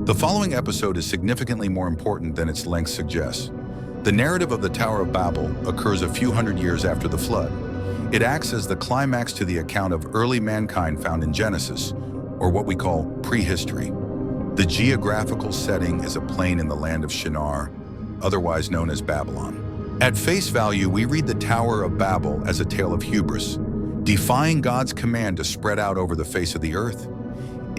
The following episode is significantly more important than its length suggests. The narrative of the Tower of Babel occurs a few hundred years after the flood. It acts as the climax to the account of early mankind found in Genesis, or what we call prehistory. The geographical setting is a plain in the land of Shinar, otherwise known as Babylon. At face value, we read the Tower of Babel as a tale of hubris, defying God's command to spread out over the face of the earth.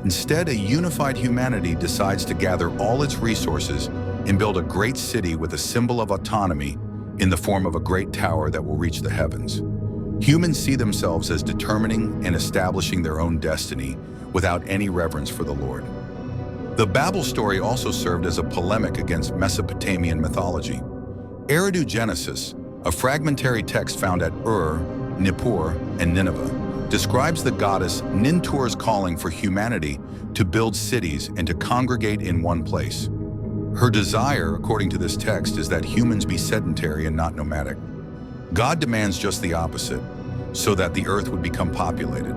Instead, a unified humanity decides to gather all its resources and build a great city with a symbol of autonomy in the form of a great tower that will reach the heavens. Humans see themselves as determining and establishing their own destiny without any reverence for the Lord. The Babel story also served as a polemic against Mesopotamian mythology. Eridu Genesis, a fragmentary text found at Nippur, and Nineveh, describes the goddess Nintur's calling for humanity to build cities and to congregate in one place. Her desire, according to this text, is that humans be sedentary and not nomadic. God demands just the opposite, so that the earth would become populated.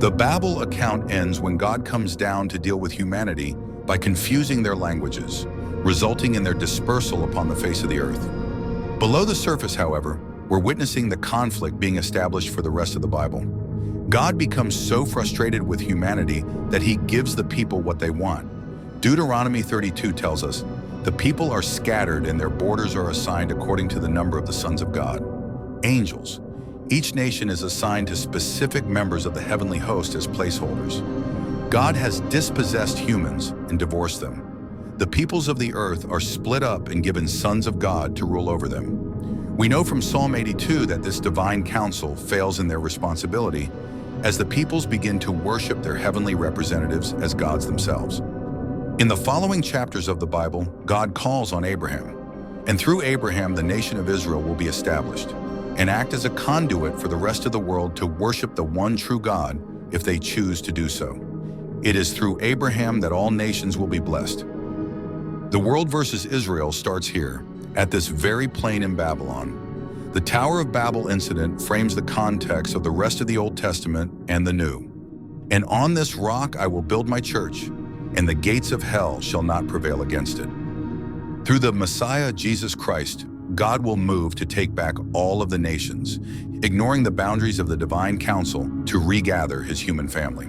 The Babel account ends when God comes down to deal with humanity by confusing their languages, resulting in their dispersal upon the face of the earth. Below the surface, however, we're witnessing the conflict being established for the rest of the Bible. God becomes so frustrated with humanity that he gives the people what they want. Deuteronomy 32 tells us, "The people are scattered and their borders are assigned according to the number of the sons of God." Angels. Each nation is assigned to specific members of the heavenly host as placeholders. God has dispossessed humans and divorced them. The peoples of the earth are split up and given sons of God to rule over them. We know from Psalm 82 that this divine council fails in their responsibility as the peoples begin to worship their heavenly representatives as gods themselves. In the following chapters of the Bible, God calls on Abraham, and through Abraham the nation of Israel will be established and act as a conduit for the rest of the world to worship the one true God if they choose to do so. It is through Abraham that all nations will be blessed. The world versus Israel starts here, at this very plain in Babylon. The Tower of Babel incident frames the context of the rest of the Old Testament and the New. "And on this rock I will build my church, and the gates of hell shall not prevail against it." Through the Messiah, Jesus Christ, God will move to take back all of the nations, ignoring the boundaries of the divine council to regather his human family.